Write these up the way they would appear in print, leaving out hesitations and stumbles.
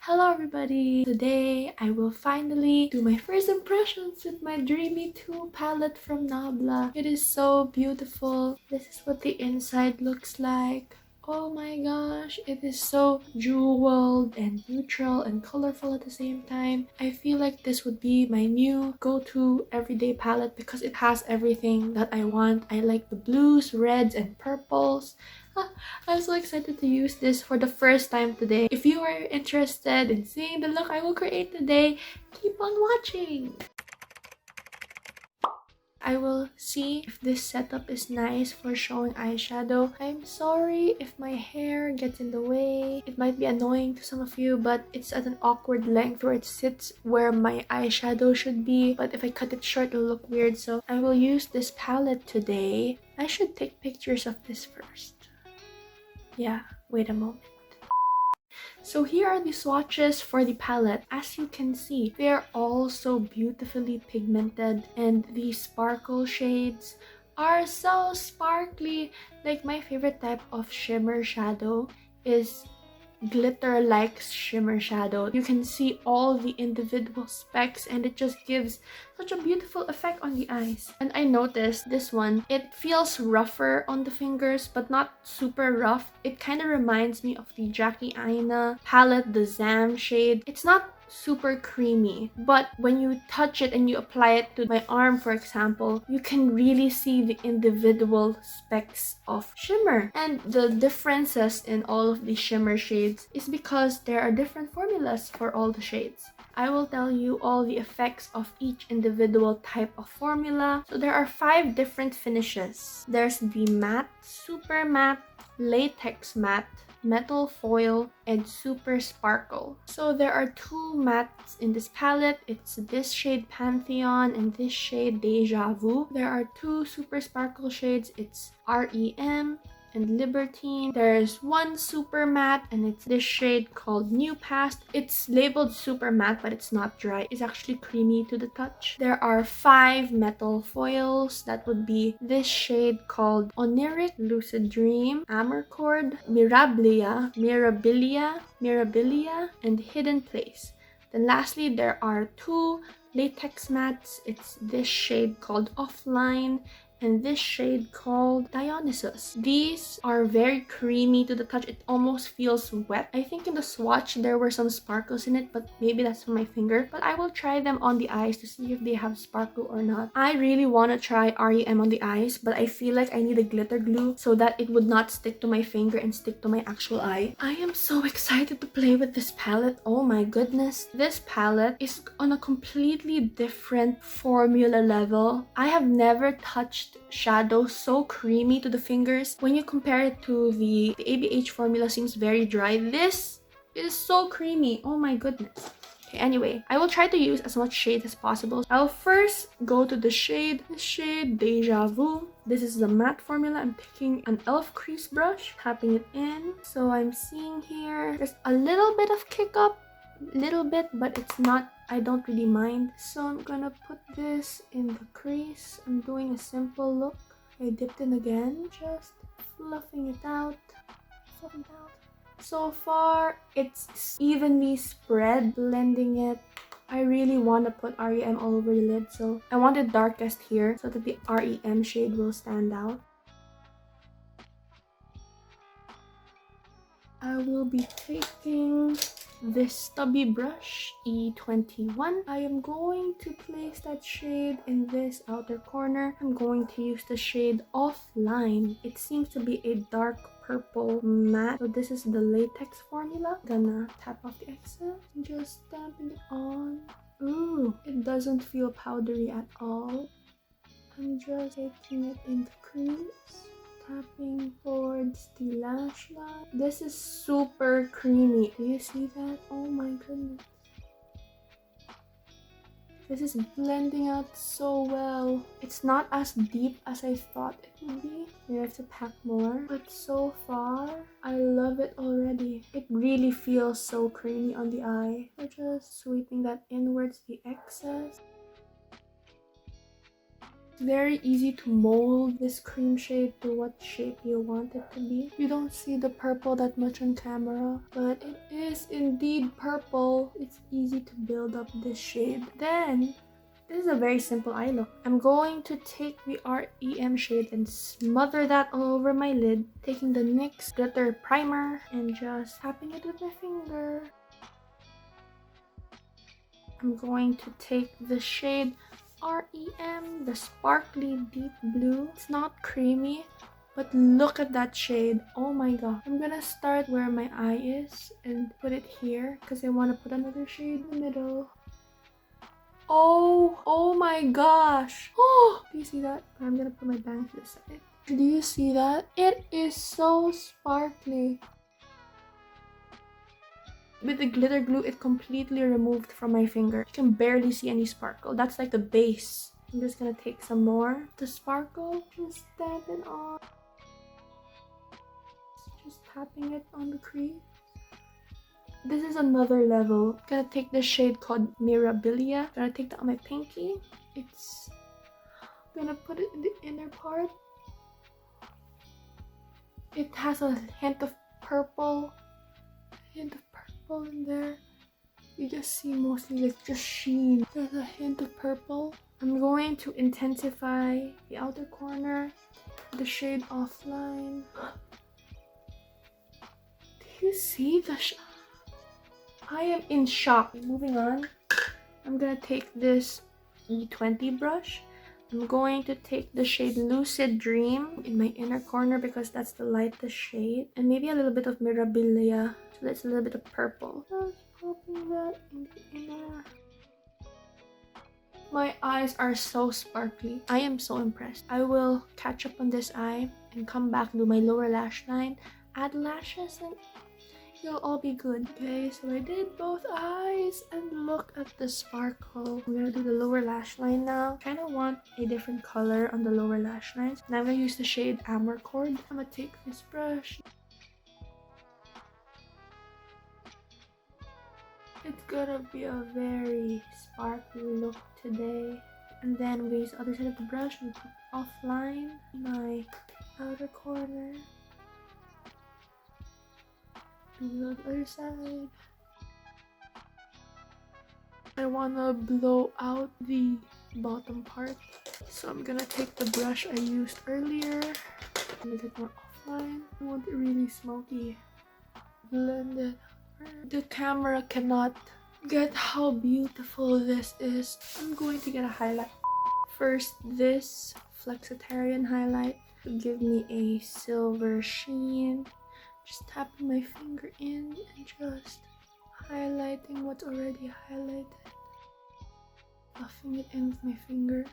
Hello everybody! Today I will finally do my first impressions with my Dreamy 2 palette from Nabla. It is so beautiful. This is what the inside looks like. Oh my gosh, it is so jeweled and neutral and colorful at the same time. I feel like this would be my new go-to everyday palette because it has everything that I want. I like the blues, reds, and purples. I'm so excited to use this for the first time today. If you are interested in seeing the look I will create today, keep on watching! I will see if this setup is nice for showing eyeshadow. I'm sorry if my hair gets in the way. It might be annoying to some of you, but it's at an awkward length where it sits where my eyeshadow should be. But if I cut it short, it'll look weird. So I will use this palette today. I should take pictures of this first. Yeah, wait a moment. So here are the swatches for the palette. As you can see, they are all so beautifully pigmented and the sparkle shades are so sparkly. Like my favorite type of shimmer shadow is glitter-like shimmer shadow. You can see all the individual specks and it just gives such a beautiful effect on the eyes. And I noticed this one, it feels rougher on the fingers but not super rough. It kind of reminds me of the Jackie Aina palette, the Zam shade. It's not super creamy, but when you touch it and you apply it to my arm, for example, you can really see the individual specks of shimmer. And the differences in all of the shimmer shades is because there are different formulas for all the shades. I will tell you all the effects of each individual type of formula. So there are 5 different finishes. There's the matte, super matte, latex matte, metal foil, and super sparkle. So there are 2 mattes in this palette. It's this shade Pantheon and this shade Deja Vu. There are 2 super sparkle shades. It's REM and Libertine. There's 1 super matte and it's this shade called New Past. It's labeled super matte but it's not dry. It's actually creamy to the touch. There are 5 metal foils. That would be this shade called Oniric, Lucid Dream, Amarcord, Mirabilia, and Hidden Place. Then lastly, there are 2 latex mattes. It's this shade called Offline and this shade called Dionysus. These are very creamy to the touch. It almost feels wet. I think in the swatch there were some sparkles in it, but maybe that's from my finger. But I will try them on the eyes to see if they have sparkle or not. I really want to try REM on the eyes, but I feel like I need a glitter glue so that it would not stick to my finger and stick to my actual eye. I am so excited to play with this palette. Oh my goodness. This palette is on a completely different formula level. I have never touched shadow so creamy to the fingers. When you compare it to the ABH formula, seems very dry. This is so creamy. Oh my goodness. Okay, anyway, I will try to use as much shade as possible. I'll first go to this shade Deja Vu. This is the matte formula. I'm taking an e.l.f. crease brush, tapping it in. So I'm seeing here there's a little bit of kick up, but it's not, I don't really mind. So I'm gonna put this in the crease. I'm doing a simple look. I dipped in again, just fluffing it out. So far, it's evenly spread, blending it. I really want to put REM all over the lid, so I want it darkest here so that the REM shade will stand out. I will be taking this stubby brush, E21. I am going to place that shade in this outer corner. I'm going to use the shade Offline. It seems to be a dark purple matte. So this is the latex formula. Gonna tap off the excess and just stamping it on. Ooh, it doesn't feel powdery at all. I'm just taking it in the crease, tapping towards the lash line. This is super creamy. Do you see that? Oh my goodness. This is blending out so well. It's not as deep as I thought it would be. I have to pack more. But so far, I love it already. It really feels so creamy on the eye. So just sweeping that inwards, the excess. It's very easy to mold this cream shade to what shape you want it to be. You don't see the purple that much on camera, but it is indeed purple. It's easy to build up this shade. Then, this is a very simple eye look. I'm going to take the REM shade and smother that all over my lid, taking the NYX glitter primer and just tapping it with my finger. I'm going to take the shade REM, the sparkly deep blue. It's not creamy, but look at that shade. Oh my god. I'm gonna start where my eye is and put it here because I want to put another shade in the middle. Oh my gosh. Oh, do you see that? I'm gonna put my bang to the side. Do you see that? It is so sparkly. With the glitter glue, it completely removed from my finger. You can barely see any sparkle. That's like the base. I'm just gonna take some more. The sparkle, just dab it on. Just tapping it on the crease. This is another level. I'm gonna take this shade called Mirabilia. I'm gonna take that on my pinky. I'm gonna put it in the inner part. It has a hint of purple. In there. You just see mostly like just sheen. There's a hint of purple. I'm going to intensify the outer corner, the shade Offline. Do you see the I am in shock. Moving on, I'm gonna take this E20 brush. I'm going to take the shade Lucid Dream in my inner corner because that's the lightest shade, and maybe a little bit of Mirabilia. So that's a little bit of purple. Just popping that in the inner. My eyes are so sparkly. I am so impressed. I will catch up on this eye and come back and do my lower lash line, add lashes, and it'll all be good. Okay, so I did both eyes and look at the sparkle. I'm gonna do the lower lash line now. I kind of want a different color on the lower lash lines. Now I'm gonna use the shade Amarcord. I'm gonna take this brush. It's gonna be a very sparkly look today. And then I'm gonna use the other side of the brush and put Offline my outer corner. Do the other side. I wanna blow out the bottom part. So I'm gonna take the brush I used earlier. I'm gonna take more Offline. I want it really smoky. Blend it. The camera cannot get how beautiful this is. I'm going to get a highlight. First, this Flexitarian Highlight to give me a silver sheen. Just tapping my finger in and just highlighting what's already highlighted. Buffing it in with my finger.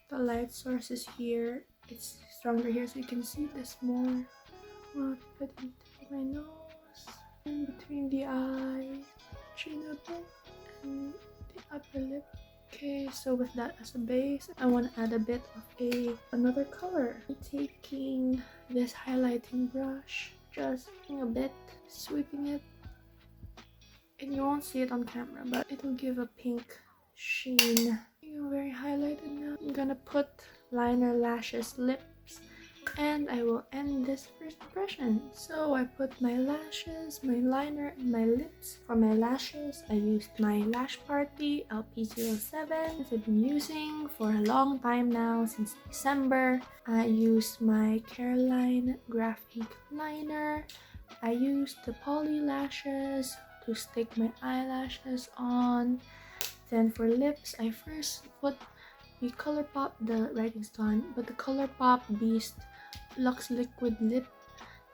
The light source is here. It's stronger here so you can see this more. I'll put it into my nose, in between the eyes, chin a bit, and the upper lip. Okay, so with that as a base, I want to add a bit of another color. I'm taking this highlighting brush, just a bit, sweeping it, and you won't see it on camera, but it'll give a pink sheen. I'm very highlighted now. I'm gonna put liner, lashes, lips, and I will end this first impression. So I put my lashes, my liner, and my lips. For my lashes, I used my Lash Party LP07 that I've been using for a long time now, since December. I used my Careline Graphink liner. I used the poly lashes to stick my eyelashes on. Then for lips, I first put the ColourPop, the writing's gone, but the ColourPop Beast Luxe Liquid Lip.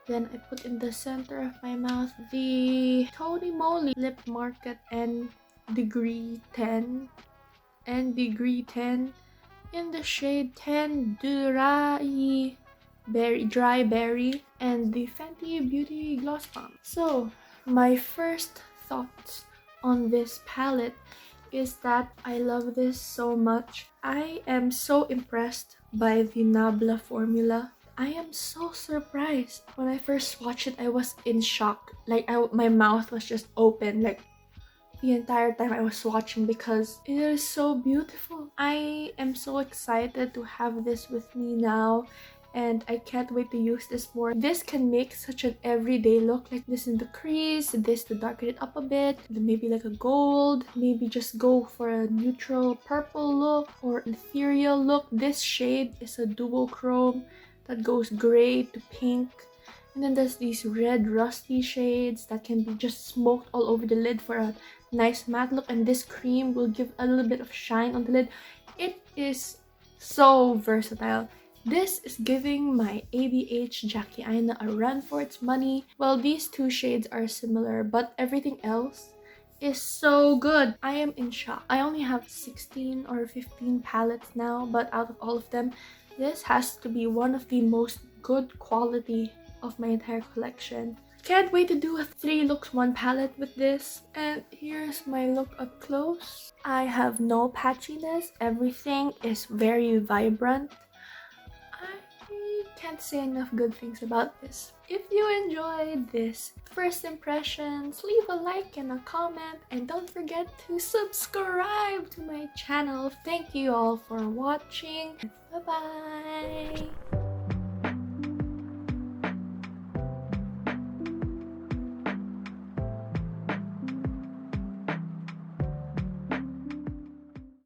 Then I put in the center of my mouth the Moly Lip Market N Degree 10 in the shade 10 Dry Berry, and the Fenty Beauty Gloss Bomb. So my first thoughts on this palette is that I love this so much. I am so impressed by the Nabla formula. I am so surprised. When I first watched it, I was in shock. Like, my mouth was just open. Like, the entire time I was swatching because it is so beautiful. I am so excited to have this with me now, and I can't wait to use this more. This can make such an everyday look, like this in the crease, this to darken it up a bit, maybe like a gold, maybe just go for a neutral purple look or ethereal look. This shade is a duochrome that goes gray to pink. And then there's these red rusty shades that can be just smoked all over the lid for a nice matte look. And this cream will give a little bit of shine on the lid. It is so versatile. This is giving my ABH Jackie Aina a run for its money. Well, these two shades are similar, but everything else is so good. I am in shock. I only have 16 or 15 palettes now, but out of all of them, this has to be one of the most good quality of my entire collection. Can't wait to do a 3 looks 1 palette with this. And here's my look up close. I have no patchiness. Everything is very vibrant. I can't say enough good things about this. If you enjoyed this first impressions, leave a like and a comment, and don't forget to subscribe to my channel. Thank you all for watching. Bye bye.